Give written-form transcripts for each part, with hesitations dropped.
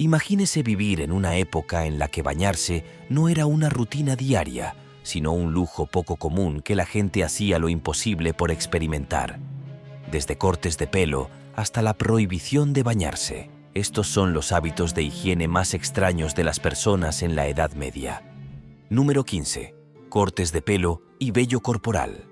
Imagínese vivir en una época en la que bañarse no era una rutina diaria, sino un lujo poco común que la gente hacía lo imposible por experimentar. Desde cortes de pelo hasta la prohibición de bañarse. Estos son los hábitos de higiene más extraños de las personas en la Edad Media. Número 15. Cortes de pelo y vello corporal.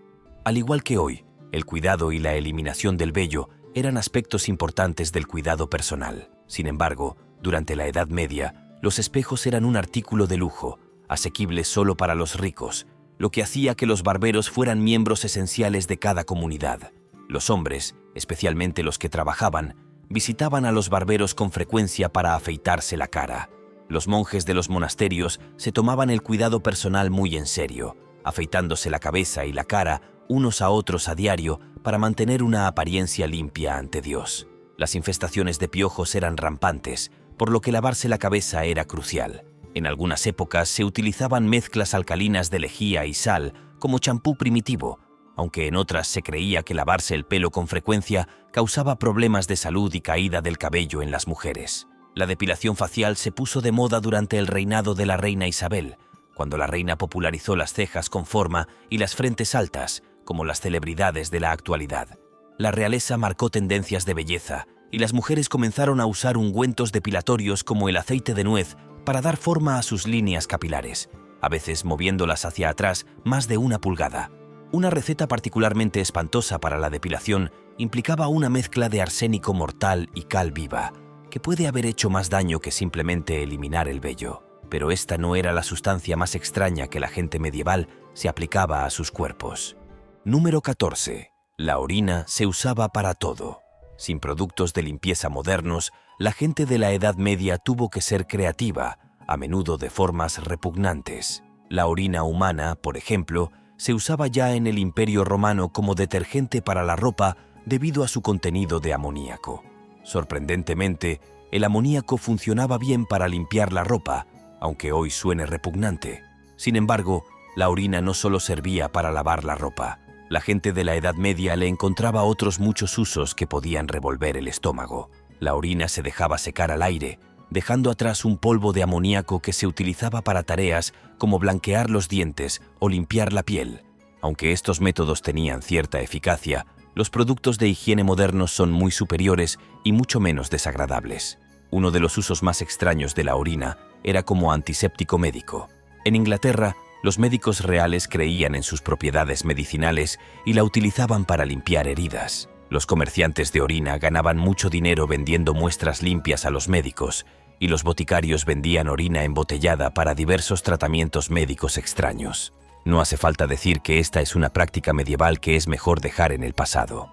Al igual que hoy, el cuidado y la eliminación del vello eran aspectos importantes del cuidado personal. Sin embargo, durante la Edad Media, los espejos eran un artículo de lujo, asequible solo para los ricos, lo que hacía que los barberos fueran miembros esenciales de cada comunidad. Los hombres, especialmente los que trabajaban, visitaban a los barberos con frecuencia para afeitarse la cara. Los monjes de los monasterios se tomaban el cuidado personal muy en serio, afeitándose la cabeza y la cara unos a otros a diario para mantener una apariencia limpia ante Dios. Las infestaciones de piojos eran rampantes, por lo que lavarse la cabeza era crucial. En algunas épocas se utilizaban mezclas alcalinas de lejía y sal como champú primitivo, aunque en otras se creía que lavarse el pelo con frecuencia causaba problemas de salud y caída del cabello en las mujeres. La depilación facial se puso de moda durante el reinado de la reina Isabel, cuando la reina popularizó las cejas con forma y las frentes altas, como las celebridades de la actualidad. La realeza marcó tendencias de belleza y las mujeres comenzaron a usar ungüentos depilatorios como el aceite de nuez para dar forma a sus líneas capilares, a veces moviéndolas hacia atrás más de 1 pulgada. Una receta particularmente espantosa para la depilación implicaba una mezcla de arsénico mortal y cal viva, que puede haber hecho más daño que simplemente eliminar el vello. Pero esta no era la sustancia más extraña que la gente medieval se aplicaba a sus cuerpos. Número 14. La orina se usaba para todo. Sin productos de limpieza modernos, la gente de la Edad Media tuvo que ser creativa, a menudo de formas repugnantes. La orina humana, por ejemplo, se usaba ya en el Imperio Romano como detergente para la ropa debido a su contenido de amoníaco. Sorprendentemente, el amoníaco funcionaba bien para limpiar la ropa, aunque hoy suene repugnante. Sin embargo, la orina no solo servía para lavar la ropa. La gente de la Edad Media le encontraba otros muchos usos que podían revolver el estómago. La orina se dejaba secar al aire, dejando atrás un polvo de amoníaco que se utilizaba para tareas como blanquear los dientes o limpiar la piel. Aunque estos métodos tenían cierta eficacia, los productos de higiene modernos son muy superiores y mucho menos desagradables. Uno de los usos más extraños de la orina era como antiséptico médico. En Inglaterra, los médicos reales creían en sus propiedades medicinales y la utilizaban para limpiar heridas. Los comerciantes de orina ganaban mucho dinero vendiendo muestras limpias a los médicos, y los boticarios vendían orina embotellada para diversos tratamientos médicos extraños. No hace falta decir que esta es una práctica medieval que es mejor dejar en el pasado.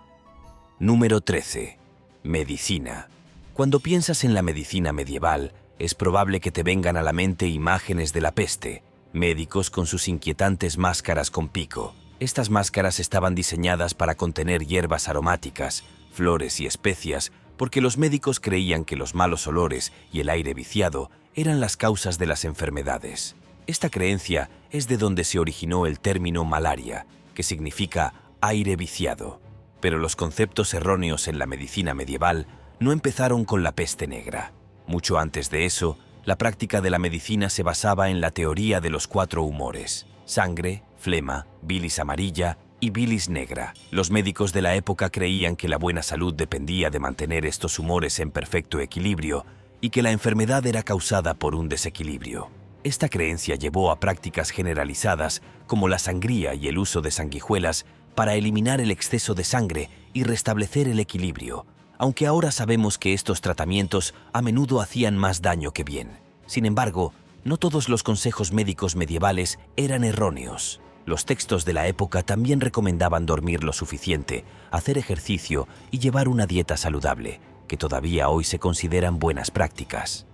Número 13. Medicina. Cuando piensas en la medicina medieval, es probable que te vengan a la mente imágenes de la peste, médicos con sus inquietantes máscaras con pico. Estas máscaras estaban diseñadas para contener hierbas aromáticas, flores y especias, porque los médicos creían que los malos olores y el aire viciado eran las causas de las enfermedades. Esta creencia es de donde se originó el término malaria, que significa aire viciado. Pero los conceptos erróneos en la medicina medieval no empezaron con la peste negra. Mucho antes de eso, la práctica de la medicina se basaba en la teoría de los 4 humores: sangre, flema, bilis amarilla y bilis negra. Los médicos de la época creían que la buena salud dependía de mantener estos humores en perfecto equilibrio y que la enfermedad era causada por un desequilibrio. Esta creencia llevó a prácticas generalizadas como la sangría y el uso de sanguijuelas para eliminar el exceso de sangre y restablecer el equilibrio, aunque ahora sabemos que estos tratamientos a menudo hacían más daño que bien. Sin embargo, no todos los consejos médicos medievales eran erróneos. Los textos de la época también recomendaban dormir lo suficiente, hacer ejercicio y llevar una dieta saludable, que todavía hoy se consideran buenas prácticas.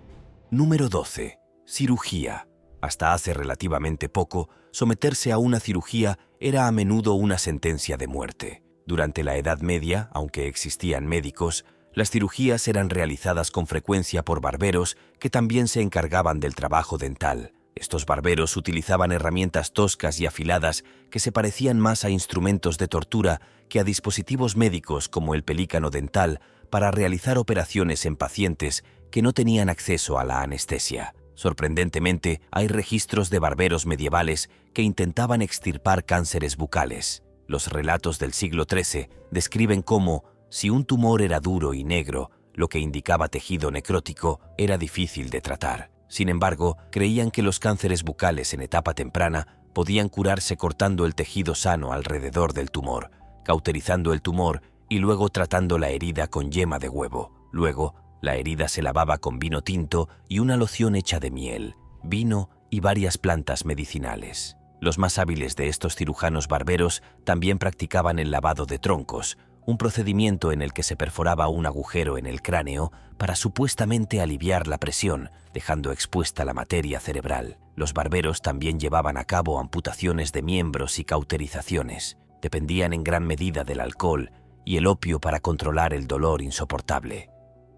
Número 12. Cirugía. Hasta hace relativamente poco, someterse a una cirugía era a menudo una sentencia de muerte. Durante la Edad Media, aunque existían médicos, las cirugías eran realizadas con frecuencia por barberos que también se encargaban del trabajo dental. Estos barberos utilizaban herramientas toscas y afiladas que se parecían más a instrumentos de tortura que a dispositivos médicos como el pelícano dental para realizar operaciones en pacientes que no tenían acceso a la anestesia. Sorprendentemente, hay registros de barberos medievales que intentaban extirpar cánceres bucales. Los relatos del siglo XIII describen cómo, si un tumor era duro y negro, lo que indicaba tejido necrótico, era difícil de tratar. Sin embargo, creían que los cánceres bucales en etapa temprana podían curarse cortando el tejido sano alrededor del tumor, cauterizando el tumor y luego tratando la herida con yema de huevo. Luego, la herida se lavaba con vino tinto y una loción hecha de miel, vino y varias plantas medicinales. Los más hábiles de estos cirujanos barberos también practicaban el lavado de troncos, un procedimiento en el que se perforaba un agujero en el cráneo para supuestamente aliviar la presión, dejando expuesta la materia cerebral. Los barberos también llevaban a cabo amputaciones de miembros y cauterizaciones. Dependían en gran medida del alcohol y el opio para controlar el dolor insoportable.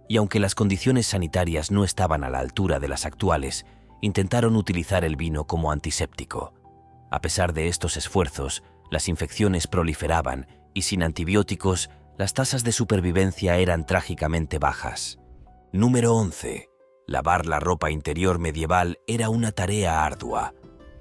Y aunque las condiciones sanitarias no estaban a la altura de las actuales, intentaron utilizar el vino como antiséptico. A pesar de estos esfuerzos, las infecciones proliferaban y sin antibióticos, las tasas de supervivencia eran trágicamente bajas. Número 11. Lavar la ropa interior medieval era una tarea ardua.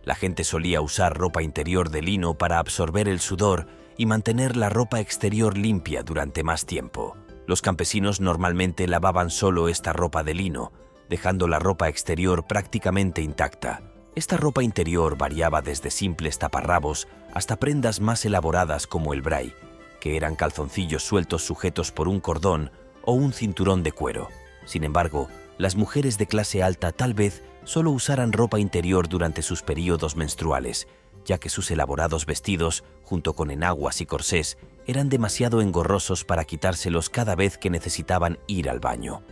La gente solía usar ropa interior de lino para absorber el sudor y mantener la ropa exterior limpia durante más tiempo. Los campesinos normalmente lavaban solo esta ropa de lino, dejando la ropa exterior prácticamente intacta. Esta ropa interior variaba desde simples taparrabos hasta prendas más elaboradas como el bray, que eran calzoncillos sueltos sujetos por un cordón o un cinturón de cuero. Sin embargo, las mujeres de clase alta tal vez solo usaran ropa interior durante sus períodos menstruales, ya que sus elaborados vestidos, junto con enaguas y corsés, eran demasiado engorrosos para quitárselos cada vez que necesitaban ir al baño.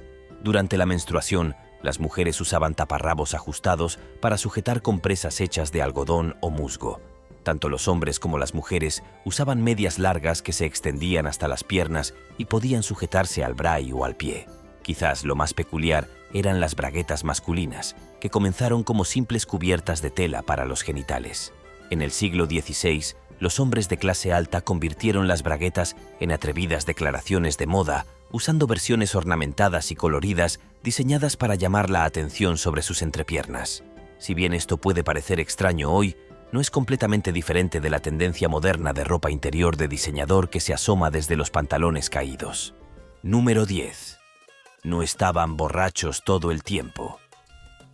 Durante la menstruación, las mujeres usaban taparrabos ajustados para sujetar compresas hechas de algodón o musgo. Tanto los hombres como las mujeres usaban medias largas que se extendían hasta las piernas y podían sujetarse al bray o al pie. Quizás lo más peculiar eran las braguetas masculinas, que comenzaron como simples cubiertas de tela para los genitales. En el siglo XVI, los hombres de clase alta convirtieron las braguetas en atrevidas declaraciones de moda, usando versiones ornamentadas y coloridas diseñadas para llamar la atención sobre sus entrepiernas. Si bien esto puede parecer extraño hoy, no es completamente diferente de la tendencia moderna de ropa interior de diseñador que se asoma desde los pantalones caídos. Número 10. No estaban borrachos todo el tiempo.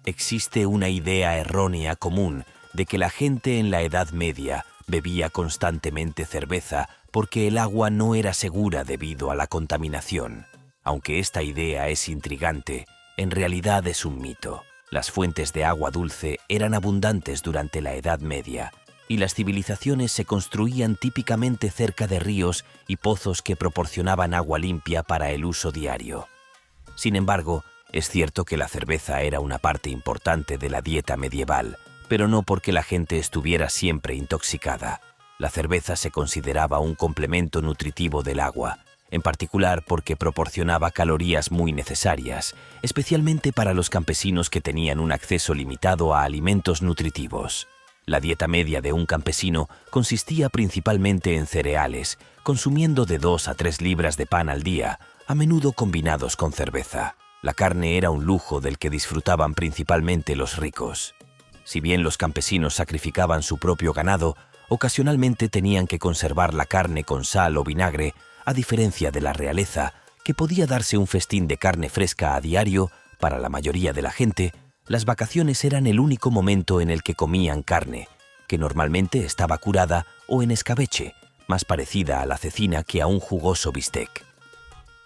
Existe una idea errónea común de que la gente en la Edad Media bebía constantemente cerveza porque el agua no era segura debido a la contaminación. Aunque esta idea es intrigante, en realidad es un mito. Las fuentes de agua dulce eran abundantes durante la Edad Media, y las civilizaciones se construían típicamente cerca de ríos y pozos que proporcionaban agua limpia para el uso diario. Sin embargo, es cierto que la cerveza era una parte importante de la dieta medieval, pero no porque la gente estuviera siempre intoxicada. La cerveza se consideraba un complemento nutritivo del agua, en particular porque proporcionaba calorías muy necesarias, especialmente para los campesinos que tenían un acceso limitado a alimentos nutritivos. La dieta media de un campesino consistía principalmente en cereales, consumiendo de 2 a 3 libras de pan al día, a menudo combinados con cerveza. La carne era un lujo del que disfrutaban principalmente los ricos. Si bien los campesinos sacrificaban su propio ganado, ocasionalmente tenían que conservar la carne con sal o vinagre, a diferencia de la realeza, que podía darse un festín de carne fresca a diario. Para la mayoría de la gente, las vacaciones eran el único momento en el que comían carne, que normalmente estaba curada o en escabeche, más parecida a la cecina que a un jugoso bistec.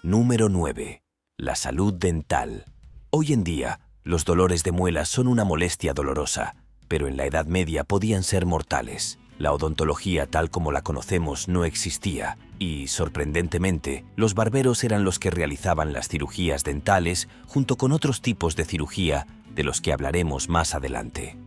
Número 9. La salud dental. Hoy en día, los dolores de muelas son una molestia dolorosa, pero en la Edad Media podían ser mortales. La odontología tal como la conocemos no existía y, sorprendentemente, los barberos eran los que realizaban las cirugías dentales junto con otros tipos de cirugía de los que hablaremos más adelante.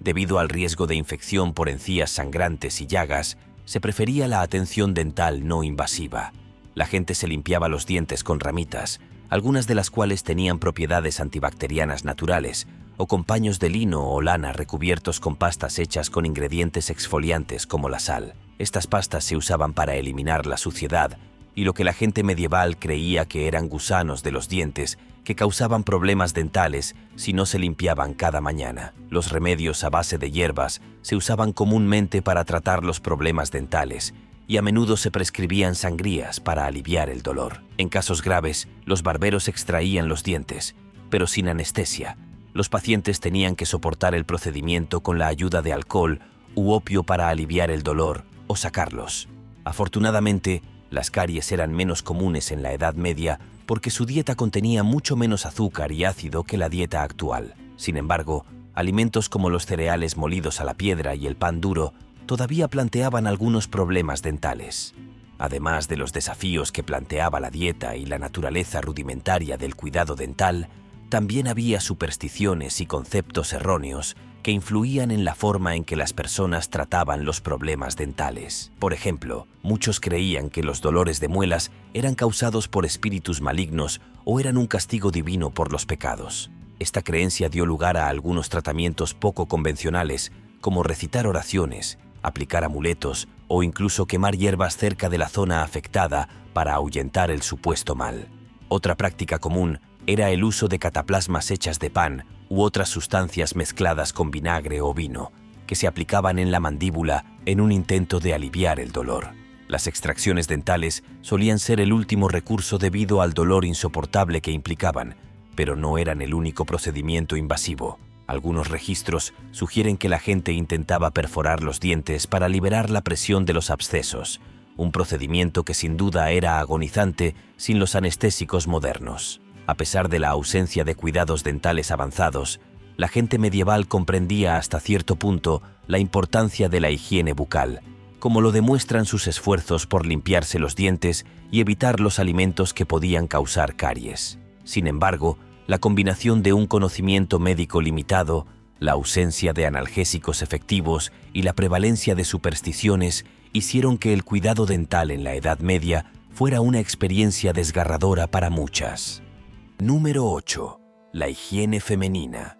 Debido al riesgo de infección por encías sangrantes y llagas, se prefería la atención dental no invasiva. La gente se limpiaba los dientes con ramitas, algunas de las cuales tenían propiedades antibacterianas naturales, o con paños de lino o lana recubiertos con pastas hechas con ingredientes exfoliantes como la sal. Estas pastas se usaban para eliminar la suciedad y lo que la gente medieval creía que eran gusanos de los dientes que causaban problemas dentales si no se limpiaban cada mañana. Los remedios a base de hierbas se usaban comúnmente para tratar los problemas dentales y a menudo se prescribían sangrías para aliviar el dolor. En casos graves, los barberos extraían los dientes, pero sin anestesia. Los pacientes tenían que soportar el procedimiento con la ayuda de alcohol u opio para aliviar el dolor o sacarlos. Afortunadamente, las caries eran menos comunes en la Edad Media porque su dieta contenía mucho menos azúcar y ácido que la dieta actual. Sin embargo, alimentos como los cereales molidos a la piedra y el pan duro todavía planteaban algunos problemas dentales. Además de los desafíos que planteaba la dieta y la naturaleza rudimentaria del cuidado dental, también había supersticiones y conceptos erróneos que influían en la forma en que las personas trataban los problemas dentales. Por ejemplo, muchos creían que los dolores de muelas eran causados por espíritus malignos o eran un castigo divino por los pecados. Esta creencia dio lugar a algunos tratamientos poco convencionales, como recitar oraciones, aplicar amuletos o incluso quemar hierbas cerca de la zona afectada para ahuyentar el supuesto mal. Otra práctica común era el uso de cataplasmas hechas de pan u otras sustancias mezcladas con vinagre o vino, que se aplicaban en la mandíbula en un intento de aliviar el dolor. Las extracciones dentales solían ser el último recurso debido al dolor insoportable que implicaban, pero no eran el único procedimiento invasivo. Algunos registros sugieren que la gente intentaba perforar los dientes para liberar la presión de los abscesos, un procedimiento que sin duda era agonizante sin los anestésicos modernos. A pesar de la ausencia de cuidados dentales avanzados, la gente medieval comprendía hasta cierto punto la importancia de la higiene bucal, como lo demuestran sus esfuerzos por limpiarse los dientes y evitar los alimentos que podían causar caries. Sin embargo, la combinación de un conocimiento médico limitado, la ausencia de analgésicos efectivos y la prevalencia de supersticiones hicieron que el cuidado dental en la Edad Media fuera una experiencia desgarradora para muchas. Número 8. La higiene femenina.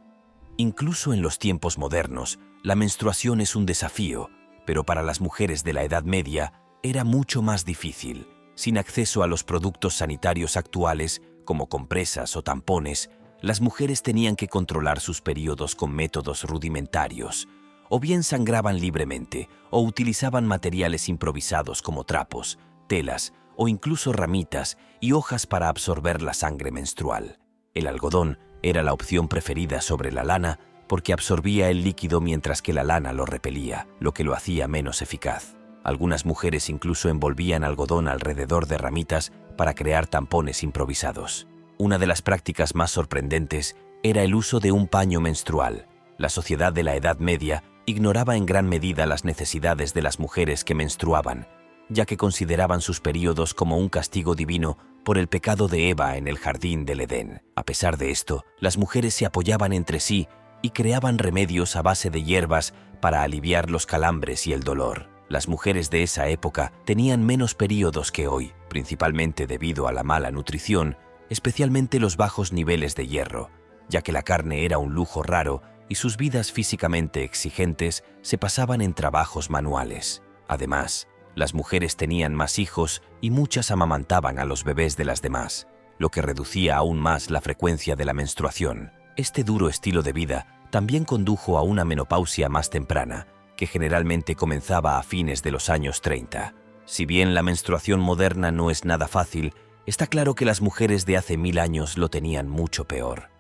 Incluso en los tiempos modernos, la menstruación es un desafío, pero para las mujeres de la Edad Media era mucho más difícil. Sin acceso a los productos sanitarios actuales, como compresas o tampones, las mujeres tenían que controlar sus periodos con métodos rudimentarios. O bien sangraban libremente, o utilizaban materiales improvisados como trapos, telas o incluso ramitas y hojas para absorber la sangre menstrual. El algodón era la opción preferida sobre la lana porque absorbía el líquido mientras que la lana lo repelía, lo que lo hacía menos eficaz. Algunas mujeres incluso envolvían algodón alrededor de ramitas para crear tampones improvisados. Una de las prácticas más sorprendentes era el uso de un paño menstrual. La sociedad de la Edad Media ignoraba en gran medida las necesidades de las mujeres que menstruaban, ya que consideraban sus períodos como un castigo divino por el pecado de Eva en el jardín del Edén. A pesar de esto, las mujeres se apoyaban entre sí y creaban remedios a base de hierbas para aliviar los calambres y el dolor. Las mujeres de esa época tenían menos períodos que hoy, principalmente debido a la mala nutrición, especialmente los bajos niveles de hierro, ya que la carne era un lujo raro y sus vidas físicamente exigentes se pasaban en trabajos manuales. Además, las mujeres tenían más hijos y muchas amamantaban a los bebés de las demás, lo que reducía aún más la frecuencia de la menstruación. Este duro estilo de vida también condujo a una menopausia más temprana, que generalmente comenzaba a fines de los años 30. Si bien la menstruación moderna no es nada fácil, está claro que las mujeres de hace 1000 años lo tenían mucho peor.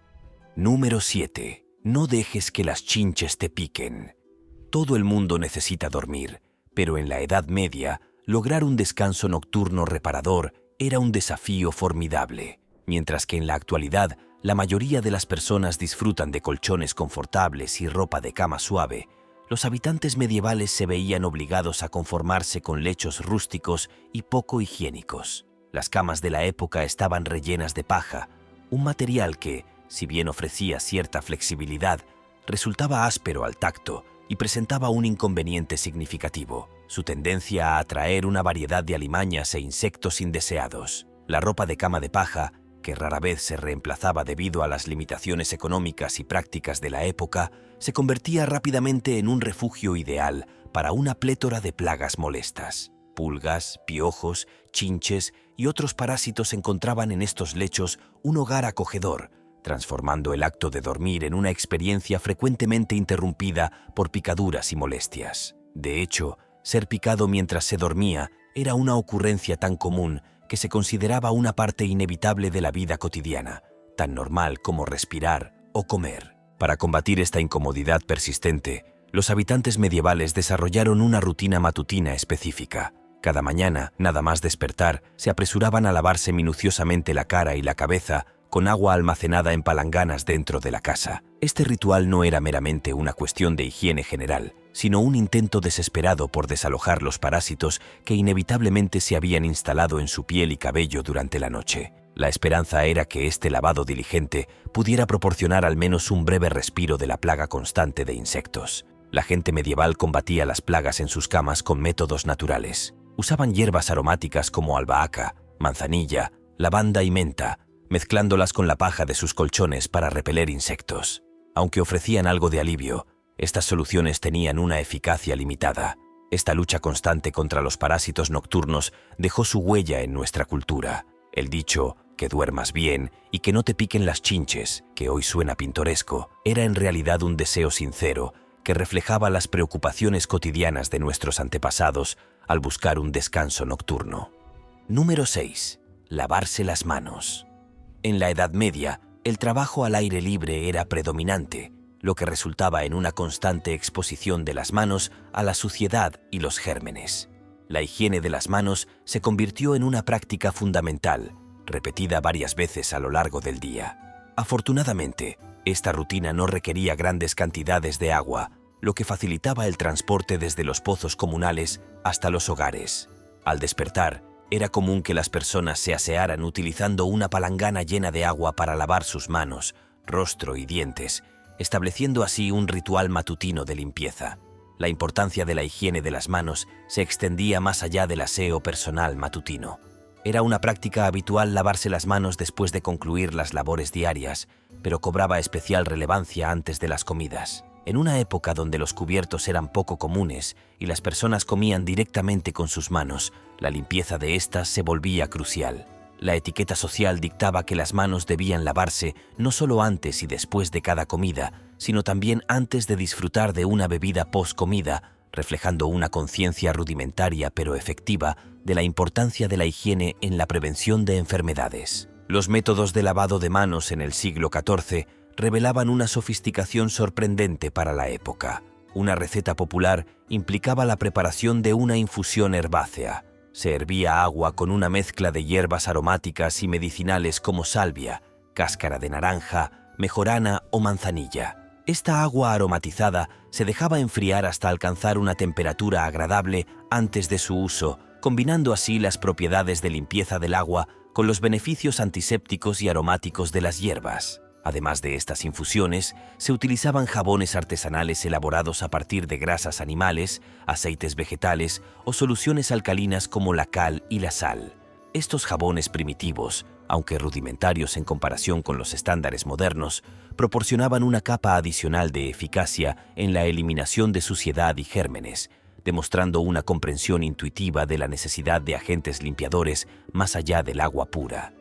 Número 7. No dejes que las chinches te piquen. Todo el mundo necesita dormir, pero en la Edad Media, lograr un descanso nocturno reparador era un desafío formidable, mientras que en la actualidad la mayoría de las personas disfrutan de colchones confortables y ropa de cama suave. Los habitantes medievales se veían obligados a conformarse con lechos rústicos y poco higiénicos. Las camas de la época estaban rellenas de paja, un material que, si bien ofrecía cierta flexibilidad, resultaba áspero al tacto y presentaba un inconveniente significativo: su tendencia a atraer una variedad de alimañas e insectos indeseados. La ropa de cama de paja, que rara vez se reemplazaba debido a las limitaciones económicas y prácticas de la época, se convertía rápidamente en un refugio ideal para una plétora de plagas molestas: pulgas, piojos, chinches y otros parásitos encontraban en estos lechos un hogar acogedor, transformando el acto de dormir en una experiencia frecuentemente interrumpida por picaduras y molestias. De hecho, ser picado mientras se dormía era una ocurrencia tan común que se consideraba una parte inevitable de la vida cotidiana, tan normal como respirar o comer. Para combatir esta incomodidad persistente, los habitantes medievales desarrollaron una rutina matutina específica. Cada mañana, nada más despertar, se apresuraban a lavarse minuciosamente la cara y la cabeza con agua almacenada en palanganas dentro de la casa. Este ritual no era meramente una cuestión de higiene general, sino un intento desesperado por desalojar los parásitos que inevitablemente se habían instalado en su piel y cabello durante la noche. La esperanza era que este lavado diligente pudiera proporcionar al menos un breve respiro de la plaga constante de insectos. La gente medieval combatía las plagas en sus camas con métodos naturales. Usaban hierbas aromáticas como albahaca, manzanilla, lavanda y menta, mezclándolas con la paja de sus colchones para repeler insectos. Aunque ofrecían algo de alivio, estas soluciones tenían una eficacia limitada. Esta lucha constante contra los parásitos nocturnos dejó su huella en nuestra cultura. El dicho «que duermas bien y que no te piquen las chinches», que hoy suena pintoresco, era en realidad un deseo sincero que reflejaba las preocupaciones cotidianas de nuestros antepasados al buscar un descanso nocturno. Número 6. Lavarse las manos. En la Edad Media, el trabajo al aire libre era predominante, lo que resultaba en una constante exposición de las manos a la suciedad y los gérmenes. La higiene de las manos se convirtió en una práctica fundamental, repetida varias veces a lo largo del día. Afortunadamente, esta rutina no requería grandes cantidades de agua, lo que facilitaba el transporte desde los pozos comunales hasta los hogares. Al despertar, era común que las personas se asearan utilizando una palangana llena de agua para lavar sus manos, rostro y dientes, estableciendo así un ritual matutino de limpieza. La importancia de la higiene de las manos se extendía más allá del aseo personal matutino. Era una práctica habitual lavarse las manos después de concluir las labores diarias, pero cobraba especial relevancia antes de las comidas. En una época donde los cubiertos eran poco comunes y las personas comían directamente con sus manos, la limpieza de estas se volvía crucial. La etiqueta social dictaba que las manos debían lavarse no solo antes y después de cada comida, sino también antes de disfrutar de una bebida post-comida, reflejando una conciencia rudimentaria pero efectiva de la importancia de la higiene en la prevención de enfermedades. Los métodos de lavado de manos en el siglo XIV revelaban una sofisticación sorprendente para la época. Una receta popular implicaba la preparación de una infusión herbácea. Se hervía agua con una mezcla de hierbas aromáticas y medicinales como salvia, cáscara de naranja, mejorana o manzanilla. Esta agua aromatizada se dejaba enfriar hasta alcanzar una temperatura agradable antes de su uso, combinando así las propiedades de limpieza del agua con los beneficios antisépticos y aromáticos de las hierbas. Además de estas infusiones, se utilizaban jabones artesanales elaborados a partir de grasas animales, aceites vegetales o soluciones alcalinas como la cal y la sal. Estos jabones primitivos, aunque rudimentarios en comparación con los estándares modernos, proporcionaban una capa adicional de eficacia en la eliminación de suciedad y gérmenes, demostrando una comprensión intuitiva de la necesidad de agentes limpiadores más allá del agua pura.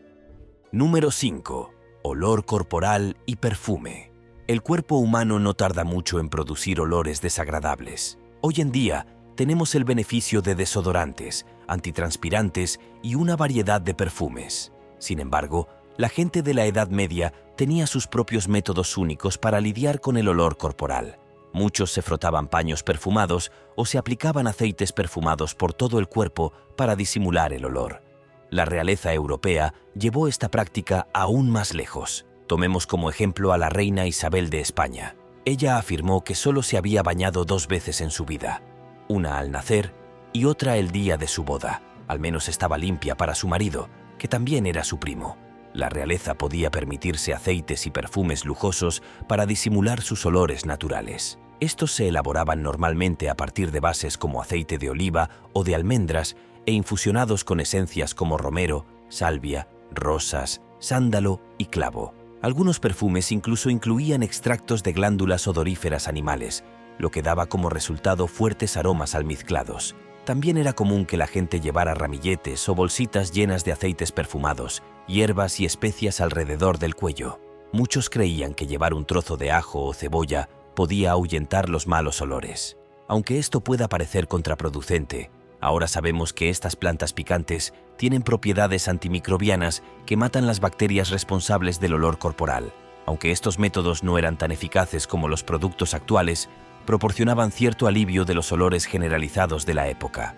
Número 5. Olor corporal y perfume. El cuerpo humano no tarda mucho en producir olores desagradables. Hoy en día, tenemos el beneficio de desodorantes, antitranspirantes y una variedad de perfumes. Sin embargo, la gente de la Edad Media tenía sus propios métodos únicos para lidiar con el olor corporal. Muchos se frotaban paños perfumados o se aplicaban aceites perfumados por todo el cuerpo para disimular el olor. La realeza europea llevó esta práctica aún más lejos. Tomemos como ejemplo a la reina Isabel de España. Ella afirmó que solo se había bañado 2 veces en su vida, una al nacer y otra el día de su boda. Al menos estaba limpia para su marido, que también era su primo. La realeza podía permitirse aceites y perfumes lujosos para disimular sus olores naturales. Estos se elaboraban normalmente a partir de bases como aceite de oliva o de almendras e infusionados con esencias como romero, salvia, rosas, sándalo y clavo. Algunos perfumes incluso incluían extractos de glándulas odoríferas animales, lo que daba como resultado fuertes aromas almizclados. También era común que la gente llevara ramilletes o bolsitas llenas de aceites perfumados, hierbas y especias alrededor del cuello. Muchos creían que llevar un trozo de ajo o cebolla podía ahuyentar los malos olores. Aunque esto pueda parecer contraproducente, ahora sabemos que estas plantas picantes tienen propiedades antimicrobianas que matan las bacterias responsables del olor corporal. Aunque estos métodos no eran tan eficaces como los productos actuales, proporcionaban cierto alivio de los olores generalizados de la época.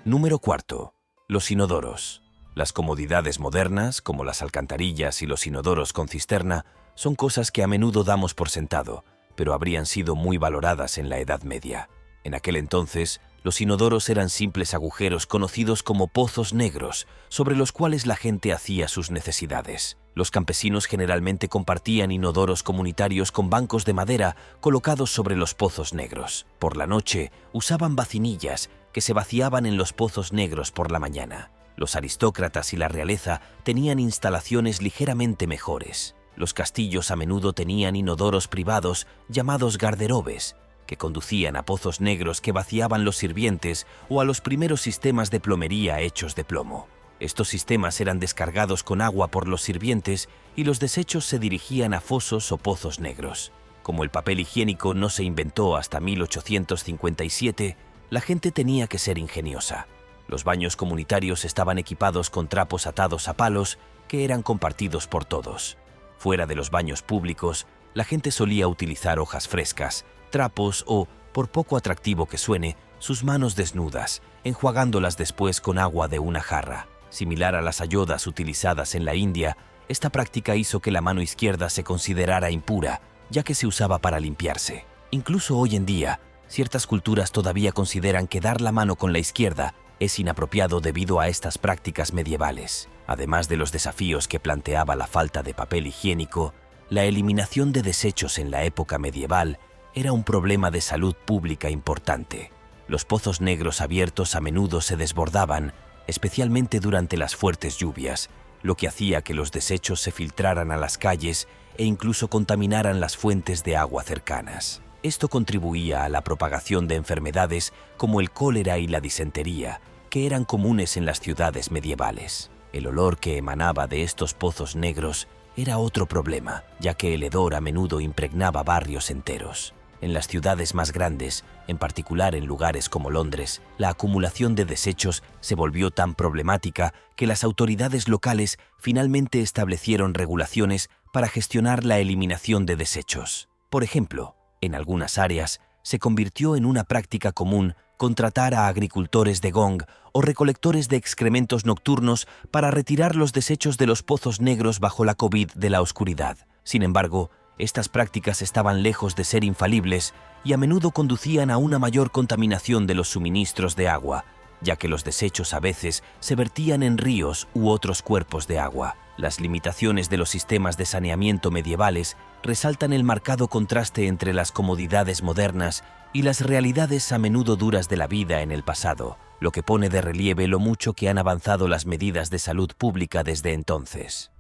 Número 4. Los inodoros. Las comodidades modernas, como las alcantarillas y los inodoros con cisterna, son cosas que a menudo damos por sentado, pero habrían sido muy valoradas en la Edad Media. En aquel entonces, los inodoros eran simples agujeros conocidos como pozos negros, sobre los cuales la gente hacía sus necesidades. Los campesinos generalmente compartían inodoros comunitarios con bancos de madera colocados sobre los pozos negros. Por la noche, usaban bacinillas que se vaciaban en los pozos negros por la mañana. Los aristócratas y la realeza tenían instalaciones ligeramente mejores. Los castillos a menudo tenían inodoros privados llamados garderobes, que conducían a pozos negros que vaciaban los sirvientes o a los primeros sistemas de plomería hechos de plomo. Estos sistemas eran descargados con agua por los sirvientes y los desechos se dirigían a fosos o pozos negros. Como el papel higiénico no se inventó hasta 1857, la gente tenía que ser ingeniosa. Los baños comunitarios estaban equipados con trapos atados a palos que eran compartidos por todos. Fuera de los baños públicos, la gente solía utilizar hojas frescas, trapos o, por poco atractivo que suene, sus manos desnudas, enjuagándolas después con agua de una jarra. Similar a las ayodas utilizadas en la India, esta práctica hizo que la mano izquierda se considerara impura, ya que se usaba para limpiarse. Incluso hoy en día, ciertas culturas todavía consideran que dar la mano con la izquierda es inapropiado debido a estas prácticas medievales. Además de los desafíos que planteaba la falta de papel higiénico, la eliminación de desechos en la época medieval era un problema de salud pública importante. Los pozos negros abiertos a menudo se desbordaban, especialmente durante las fuertes lluvias, lo que hacía que los desechos se filtraran a las calles e incluso contaminaran las fuentes de agua cercanas. Esto contribuía a la propagación de enfermedades como el cólera y la disentería, que eran comunes en las ciudades medievales. El olor que emanaba de estos pozos negros era otro problema, ya que el hedor a menudo impregnaba barrios enteros. En las ciudades más grandes, en particular en lugares como Londres, la acumulación de desechos se volvió tan problemática que las autoridades locales finalmente establecieron regulaciones para gestionar la eliminación de desechos. Por ejemplo, en algunas áreas se convirtió en una práctica común contratar a agricultores de gong o recolectores de excrementos nocturnos para retirar los desechos de los pozos negros bajo la COVID de la oscuridad. Sin embargo, estas prácticas estaban lejos de ser infalibles y a menudo conducían a una mayor contaminación de los suministros de agua, ya que los desechos a veces se vertían en ríos u otros cuerpos de agua. Las limitaciones de los sistemas de saneamiento medievales resaltan el marcado contraste entre las comodidades modernas y las realidades a menudo duras de la vida en el pasado, lo que pone de relieve lo mucho que han avanzado las medidas de salud pública desde entonces.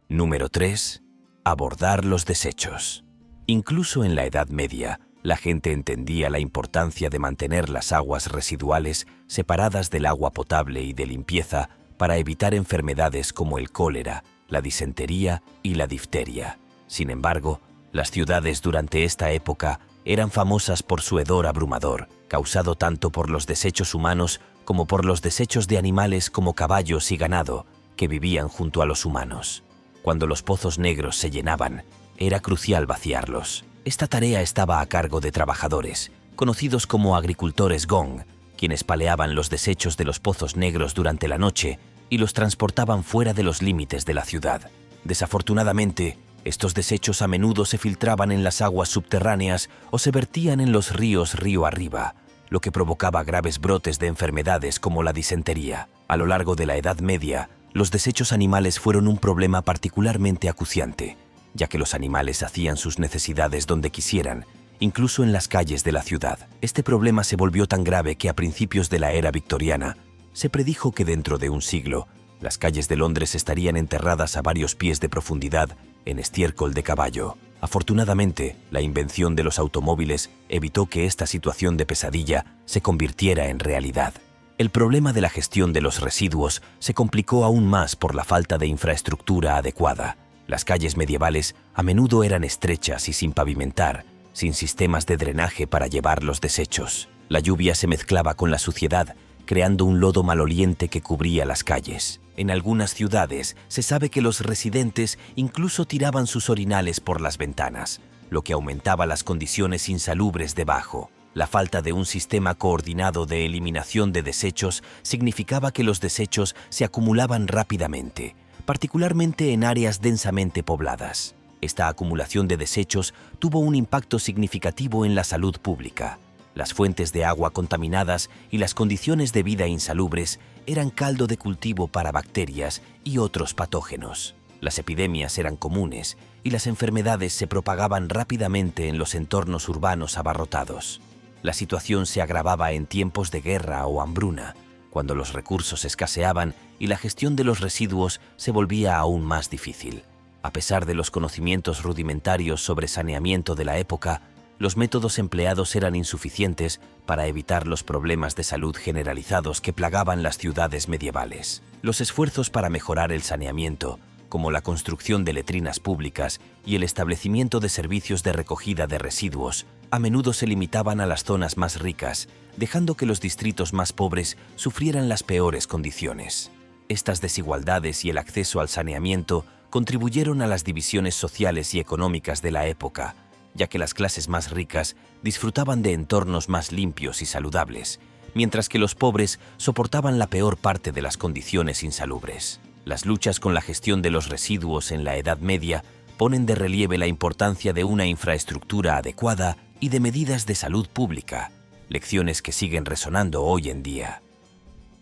Número 3. Abordar los desechos. Incluso en la Edad Media, la gente entendía la importancia de mantener las aguas residuales separadas del agua potable y de limpieza para evitar enfermedades como el cólera, la disentería y la difteria. Sin embargo, las ciudades durante esta época eran famosas por su hedor abrumador, causado tanto por los desechos humanos como por los desechos de animales como caballos y ganado que vivían junto a los humanos. Cuando los pozos negros se llenaban, era crucial vaciarlos. Esta tarea estaba a cargo de trabajadores, conocidos como agricultores gong, quienes paleaban los desechos de los pozos negros durante la noche y los transportaban fuera de los límites de la ciudad. Desafortunadamente, estos desechos a menudo se filtraban en las aguas subterráneas o se vertían en los ríos río arriba, lo que provocaba graves brotes de enfermedades como la disentería. A lo largo de la Edad Media, los desechos animales fueron un problema particularmente acuciante, ya que los animales hacían sus necesidades donde quisieran, incluso en las calles de la ciudad. Este problema se volvió tan grave que a principios de la era victoriana se predijo que dentro de un siglo las calles de Londres estarían enterradas a varios pies de profundidad en estiércol de caballo. Afortunadamente, la invención de los automóviles evitó que esta situación de pesadilla se convirtiera en realidad. El problema de la gestión de los residuos se complicó aún más por la falta de infraestructura adecuada. Las calles medievales a menudo eran estrechas y sin pavimentar, sin sistemas de drenaje para llevar los desechos. La lluvia se mezclaba con la suciedad, creando un lodo maloliente que cubría las calles. En algunas ciudades se sabe que los residentes incluso tiraban sus orinales por las ventanas, lo que aumentaba las condiciones insalubres debajo. La falta de un sistema coordinado de eliminación de desechos significaba que los desechos se acumulaban rápidamente, particularmente en áreas densamente pobladas. Esta acumulación de desechos tuvo un impacto significativo en la salud pública. Las fuentes de agua contaminadas y las condiciones de vida insalubres eran caldo de cultivo para bacterias y otros patógenos. Las epidemias eran comunes y las enfermedades se propagaban rápidamente en los entornos urbanos abarrotados. La situación se agravaba en tiempos de guerra o hambruna, cuando los recursos escaseaban y la gestión de los residuos se volvía aún más difícil. A pesar de los conocimientos rudimentarios sobre saneamiento de la época, los métodos empleados eran insuficientes para evitar los problemas de salud generalizados que plagaban las ciudades medievales. Los esfuerzos para mejorar el saneamiento, como la construcción de letrinas públicas y el establecimiento de servicios de recogida de residuos, a menudo se limitaban a las zonas más ricas, dejando que los distritos más pobres sufrieran las peores condiciones. Estas desigualdades y el acceso al saneamiento contribuyeron a las divisiones sociales y económicas de la época, ya que las clases más ricas disfrutaban de entornos más limpios y saludables, mientras que los pobres soportaban la peor parte de las condiciones insalubres. Las luchas con la gestión de los residuos en la Edad Media ponen de relieve la importancia de una infraestructura adecuada y de medidas de salud pública, lecciones que siguen resonando hoy en día.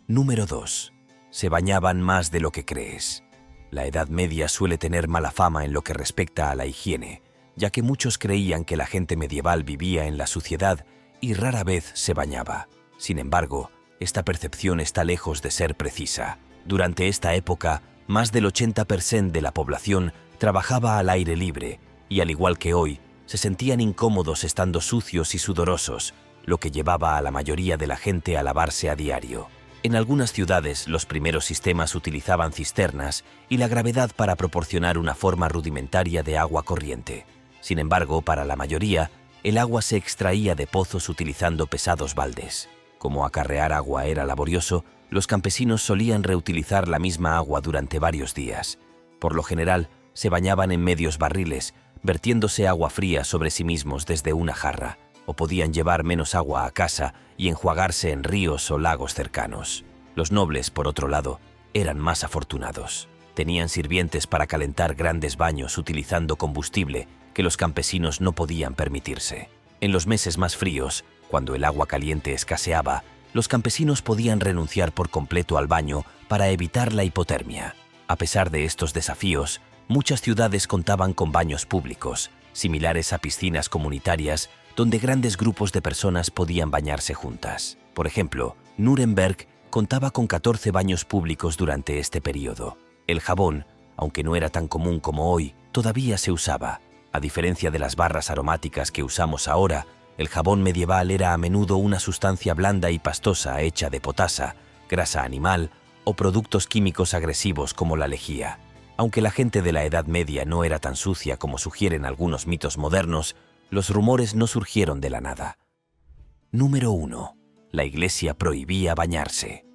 Número 2. Se bañaban más de lo que crees. La Edad Media suele tener mala fama en lo que respecta a la higiene, ya que muchos creían que la gente medieval vivía en la suciedad y rara vez se bañaba. Sin embargo, esta percepción está lejos de ser precisa. Durante esta época, más del 80% de la población trabajaba al aire libre y, al igual que hoy, se sentían incómodos estando sucios y sudorosos, lo que llevaba a la mayoría de la gente a lavarse a diario. En algunas ciudades, los primeros sistemas utilizaban cisternas y la gravedad para proporcionar una forma rudimentaria de agua corriente. Sin embargo, para la mayoría, el agua se extraía de pozos utilizando pesados baldes. Como acarrear agua era laborioso, los campesinos solían reutilizar la misma agua durante varios días. Por lo general, se bañaban en medios barriles, vertiéndose agua fría sobre sí mismos desde una jarra, o podían llevar menos agua a casa y enjuagarse en ríos o lagos cercanos. Los nobles, por otro lado, eran más afortunados. Tenían sirvientes para calentar grandes baños utilizando combustible que los campesinos no podían permitirse. En los meses más fríos, cuando el agua caliente escaseaba, los campesinos podían renunciar por completo al baño para evitar la hipotermia. A pesar de estos desafíos, muchas ciudades contaban con baños públicos, similares a piscinas comunitarias, donde grandes grupos de personas podían bañarse juntas. Por ejemplo, Nuremberg contaba con 14 baños públicos durante este periodo. El jabón, aunque no era tan común como hoy, todavía se usaba. A diferencia de las barras aromáticas que usamos ahora, el jabón medieval era a menudo una sustancia blanda y pastosa hecha de potasa, grasa animal o productos químicos agresivos como la lejía. Aunque la gente de la Edad Media no era tan sucia como sugieren algunos mitos modernos, los rumores no surgieron de la nada. Número 1. La Iglesia prohibía bañarse.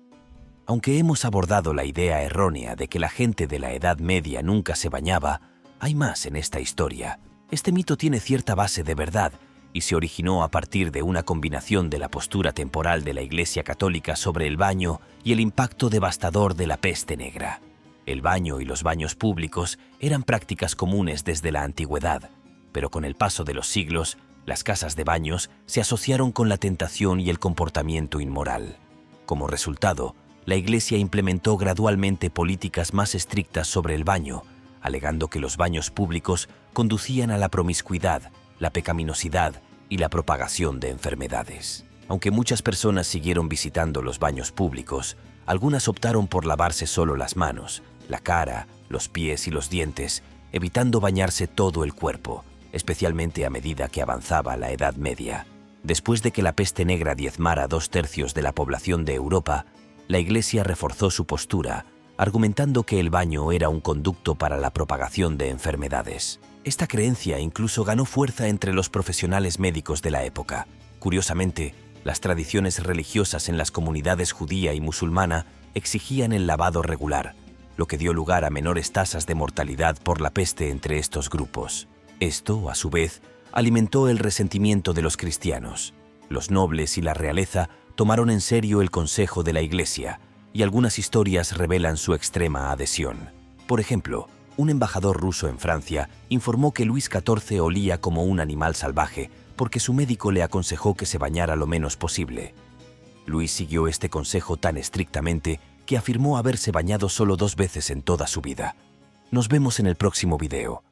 Aunque hemos abordado la idea errónea de que la gente de la Edad Media nunca se bañaba, hay más en esta historia. Este mito tiene cierta base de verdad y se originó a partir de una combinación de la postura temporal de la Iglesia Católica sobre el baño y el impacto devastador de la peste negra. El baño y los baños públicos eran prácticas comunes desde la antigüedad, pero con el paso de los siglos, las casas de baños se asociaron con la tentación y el comportamiento inmoral. Como resultado, la Iglesia implementó gradualmente políticas más estrictas sobre el baño, alegando que los baños públicos conducían a la promiscuidad, la pecaminosidad y la propagación de enfermedades. Aunque muchas personas siguieron visitando los baños públicos, algunas optaron por lavarse solo las manos, la cara, los pies y los dientes, evitando bañarse todo el cuerpo, especialmente a medida que avanzaba la Edad Media. Después de que la peste negra diezmara 2/3 de la población de Europa, la Iglesia reforzó su postura, argumentando que el baño era un conducto para la propagación de enfermedades. Esta creencia incluso ganó fuerza entre los profesionales médicos de la época. Curiosamente, las tradiciones religiosas en las comunidades judía y musulmana exigían el lavado regular, lo que dio lugar a menores tasas de mortalidad por la peste entre estos grupos. Esto, a su vez, alimentó el resentimiento de los cristianos. Los nobles y la realeza tomaron en serio el consejo de la Iglesia, y algunas historias revelan su extrema adhesión. Por ejemplo, un embajador ruso en Francia informó que Luis XIV olía como un animal salvaje porque su médico le aconsejó que se bañara lo menos posible. Luis siguió este consejo tan estrictamente que afirmó haberse bañado solo 2 veces en toda su vida. Nos vemos en el próximo video.